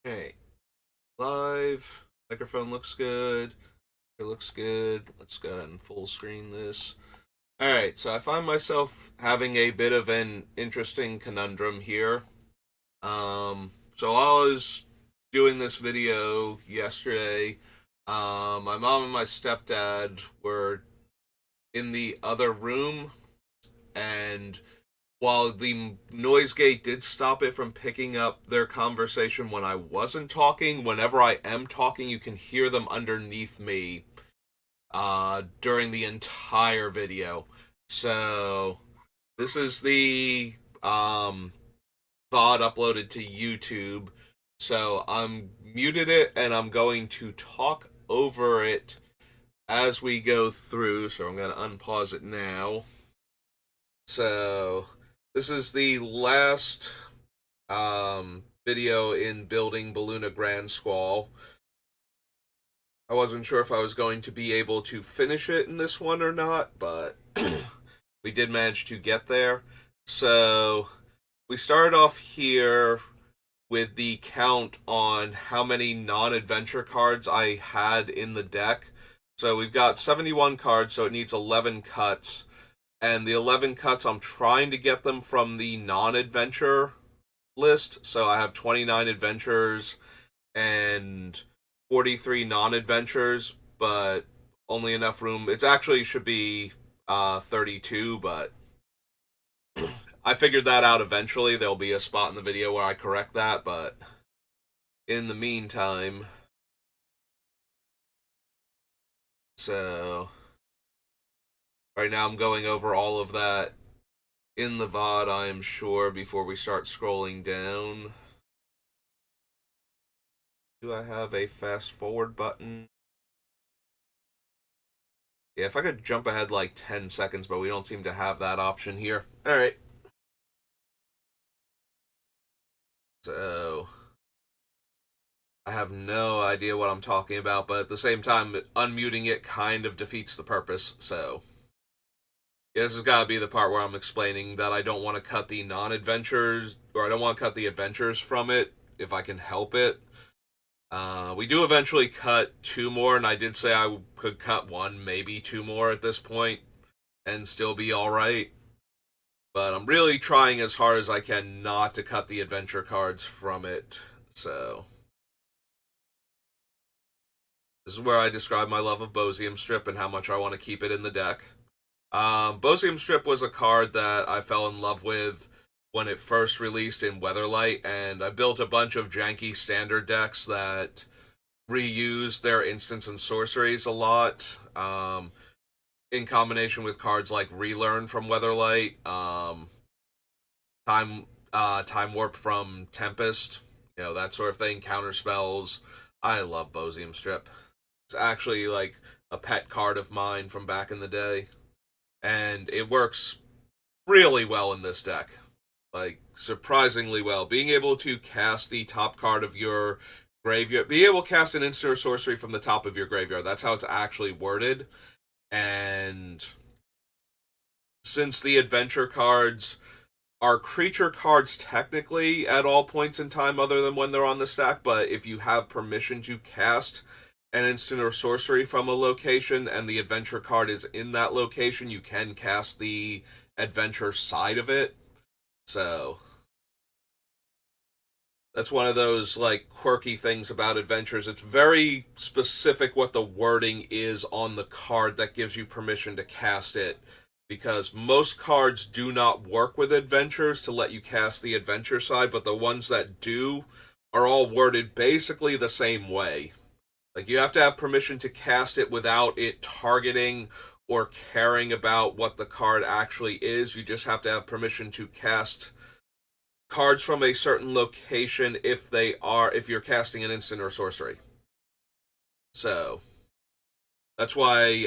Hey, live. Microphone looks good. It looks good. Let's go ahead and full screen this. Alright, so I find myself having a bit of an interesting conundrum here. So while I was doing this video yesterday, my mom and my stepdad were in the other room, and while the noise gate did stop it from picking up their conversation when I wasn't talking, whenever I am talking, you can hear them underneath me during the entire video. So this is the VOD uploaded to YouTube. So I'm muted it and I'm going to talk over it as we go through. So I'm going to unpause it now. So this is the last video in building Beluna Grandsquall. I wasn't sure if I was going to be able to finish it in this one or not, but we did manage to get there. So we started off here with the count on how many non-adventure cards I had in the deck. So we've got 71 cards, so it needs 11 cuts. And the 11 cuts, I'm trying to get them from the non-adventure list. So I have 29 adventures and 43 non-adventures, but only enough room. It actually should be 32, but I figured that out eventually. There'll be a spot in the video where I correct that, but in the meantime, so right now I'm going over all of that in the VOD, I am sure, before we start scrolling down. Do I have a fast forward button? Yeah, if I could jump ahead like 10 seconds, but we don't seem to have that option here. Alright. So, I have no idea what I'm talking about, but at the same time, unmuting it kind of defeats the purpose, so. Yeah, this has got to be the part where I'm explaining that I don't want to cut the non-adventures, or I don't want to cut the adventures from it, if I can help it. We do eventually cut two more, and I did say I could cut one, maybe two more at this point, and still be alright. But I'm really trying as hard as I can not to cut the adventure cards from it, so. This is where I describe my love of Bosium Strip and how much I want to keep it in the deck. Bosium Strip was a card that I fell in love with when it first released in Weatherlight, and I built a bunch of janky standard decks that reuse their instants and sorceries a lot, in combination with cards like Relearn from Weatherlight, Time Warp from Tempest, that sort of thing, counter spells. I love Bosium Strip. It's actually like a pet card of mine from back in the day, and it works really well in this deck. Like, surprisingly well. Being able to cast the top card of your graveyard, be able to cast an instant or sorcery from the top of your graveyard. That's how it's actually worded. And since the adventure cards are creature cards technically at all points in time other than when they're on the stack, but if you have permission to cast an instant or sorcery from a location and the adventure card is in that location, you can cast the adventure side of it. So that's one of those like quirky things about adventures. It's very specific what the wording is on the card that gives you permission to cast it, because most cards do not work with adventures to let you cast the adventure side, but the ones that do are all worded basically the same way. Like, you have to have permission to cast it without it targeting or caring about what the card actually is. You just have to have permission to cast cards from a certain location if you're casting an instant or sorcery. So that's why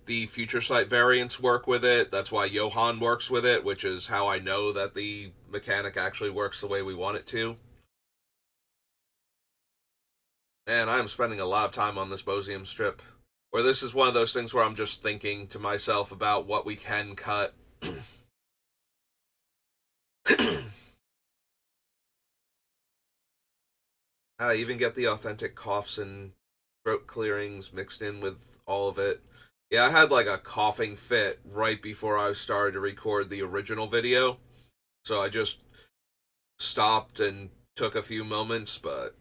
the future sight variants work with it. That's why Johan works with it, which is how I know that the mechanic actually works the way we want it to. And I'm spending a lot of time on this Bosium strip, where this is one of those things where I'm just thinking to myself about what we can cut. I even get the authentic coughs and throat clearings mixed in with all of it. Yeah, I had like a coughing fit right before I started to record the original video, so I just stopped and took a few moments, but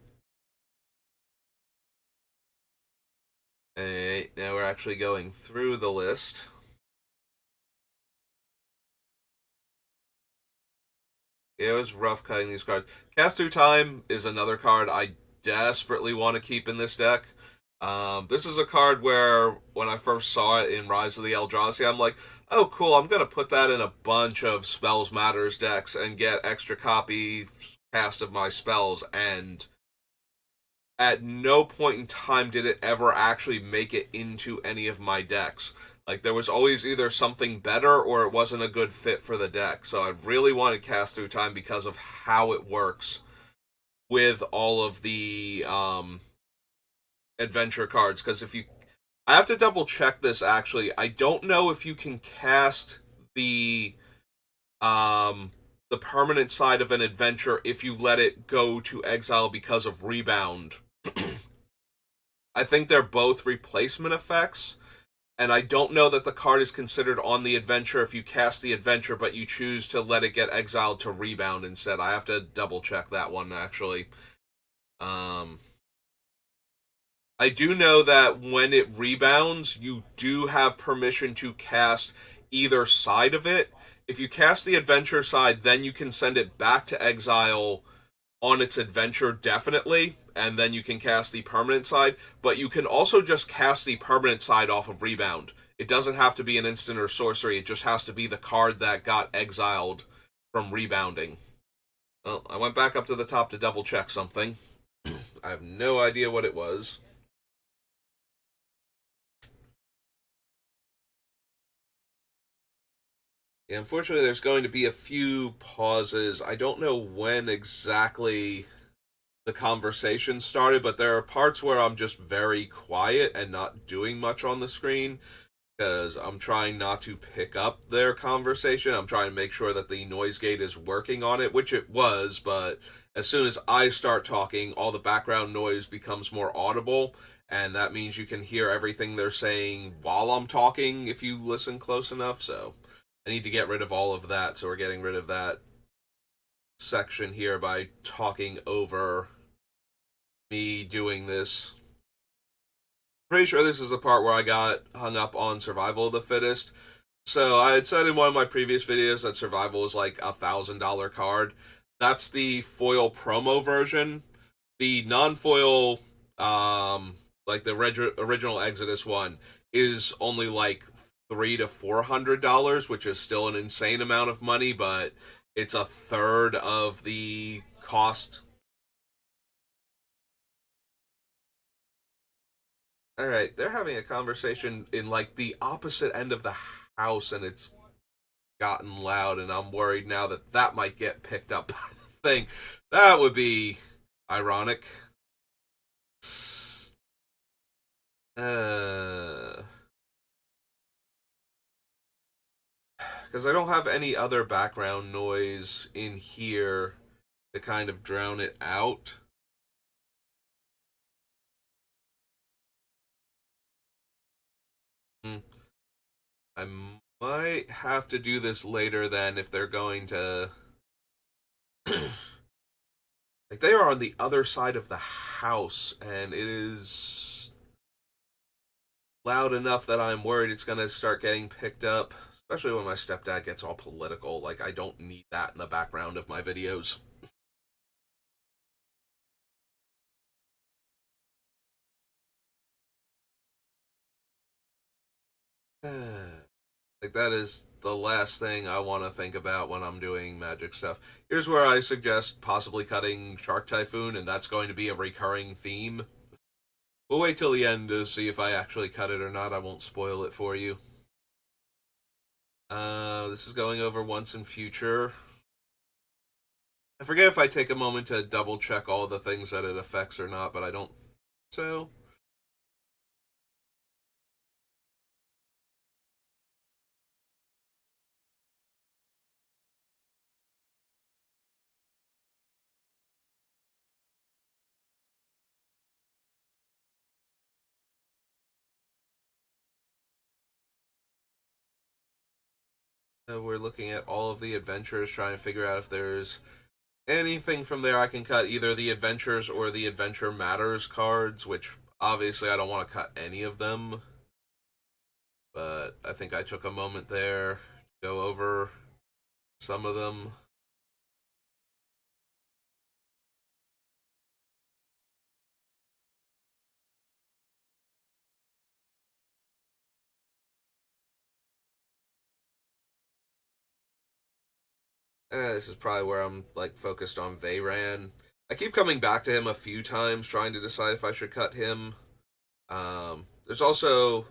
now we're actually going through the list. It was rough cutting these cards. Cast Through Time is another card I desperately want to keep in this deck. This is a card where when I first saw it in Rise of the Eldrazi, I'm like, oh cool, I'm gonna put that in a bunch of Spells Matters decks and get extra copy cast of my spells, and at no point in time did it ever actually make it into any of my decks. Like there was always either something better or it wasn't a good fit for the deck. So I really wanted Cast Through Time because of how it works with all of the adventure cards. Because if you, I have to double check this actually. I don't know if you can cast um the permanent side of an adventure if you let it go to exile because of rebound. I think they're both replacement effects, and I don't know that the card is considered on the adventure if you cast the adventure, but you choose to let it get exiled to rebound instead. I have to double check that one actually. Um, I do know that when it rebounds, you do have permission to cast either side of it. If you cast the adventure side, then you can send it back to exile on its adventure definitely, and then you can cast the permanent side, but you can also just cast the permanent side off of rebound. It doesn't have to be an instant or sorcery, it just has to be the card that got exiled from rebounding. Well, I went back up to the top to double check something. I have no idea what it was. Yeah, unfortunately, there's going to be a few pauses. I don't know when exactly the conversation started, but there are parts where I'm just very quiet and not doing much on the screen because I'm trying not to pick up their conversation. I'm trying to make sure that the noise gate is working on it, which it was, but as soon as I start talking, all the background noise becomes more audible, and that means you can hear everything they're saying while I'm talking if you listen close enough. So I need to get rid of all of that, so we're getting rid of that section here by talking over me doing this. Pretty sure this is the part where I got hung up on survival of the fittest. So I had said in one of my previous videos that survival is like $1,000 card. That's the foil promo version. The non-foil, like the original Exodus one, is only like $300 to $400, which is still an insane amount of money, but it's a third of the cost. All right, they're having a conversation in like the opposite end of the house, and it's gotten loud, and I'm worried now that that might get picked up by the thing. That would be ironic. Uh, because I don't have any other background noise in here to kind of drown it out. Hmm. I might have to do this later then if they're going to. Like, they are on the other side of the house, and it is loud enough that I'm worried it's going to start getting picked up, especially when my stepdad gets all political. Like, I don't need that in the background of my videos. Like, that is the last thing I want to think about when I'm doing magic stuff. Here's where I suggest possibly cutting Shark Typhoon, and that's going to be a recurring theme. We'll wait till the end to see if I actually cut it or not. I won't spoil it for you. This is going over once in future. I forget if I take a moment to double check all the things that it affects or not, but I don't think so. We're looking at all of the adventures, trying to figure out if there's anything from there I can cut, either the adventures or the adventure matters cards, which obviously I don't want to cut any of them, but I think I took a moment there to go over some of them. This is probably where I'm like focused on Veyran. I keep coming back to him a few times, trying to decide if I should cut him. There's also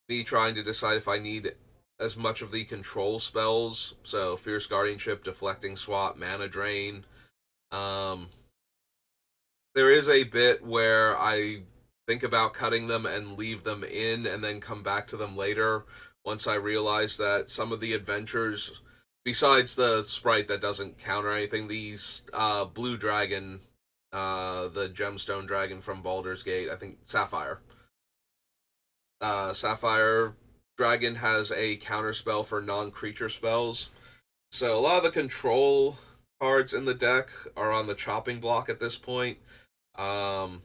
me trying to decide if I need as much of the control spells, so Fierce Guardianship, Deflecting Swat, Mana Drain. Um, there is a bit where I think about cutting them and leave them in and then come back to them later once I realize that some of the adventures, besides the sprite that doesn't counter anything, the blue dragon, the gemstone dragon from Baldur's Gate, I think Sapphire. Sapphire dragon has a counter spell for non-creature spells. So a lot of the control cards in the deck are on the chopping block at this point. Um,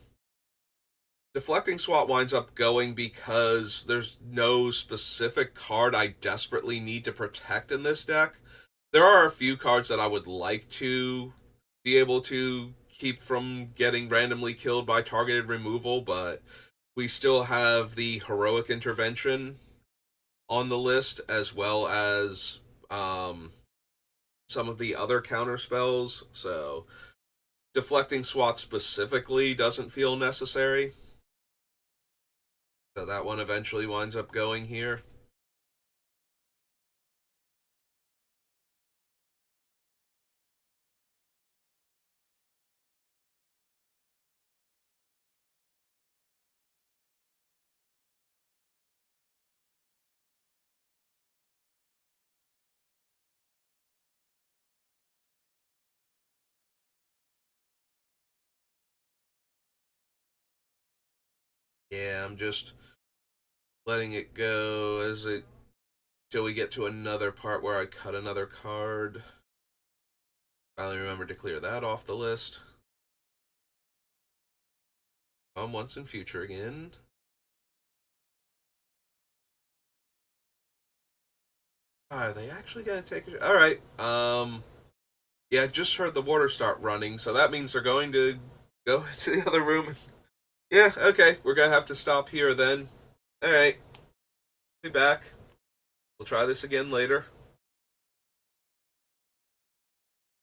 Deflecting Swat winds up going because there's no specific card I desperately need to protect in this deck. There are a few cards that I would like to be able to keep from getting randomly killed by targeted removal, but we still have the Heroic Intervention on the list, as well as some of the other counter spells, so Deflecting Swat specifically doesn't feel necessary. So that one eventually winds up going here. Yeah, I'm just letting it go as it till we get to another part where I cut another card. Finally remember to clear that off the list. Once in future again. Are they actually gonna take it? All right. Yeah, I just heard the water start running, so that means they're going to go into the other room. Yeah, okay. We're gonna have to stop here then. All right. Be back. We'll try this again later.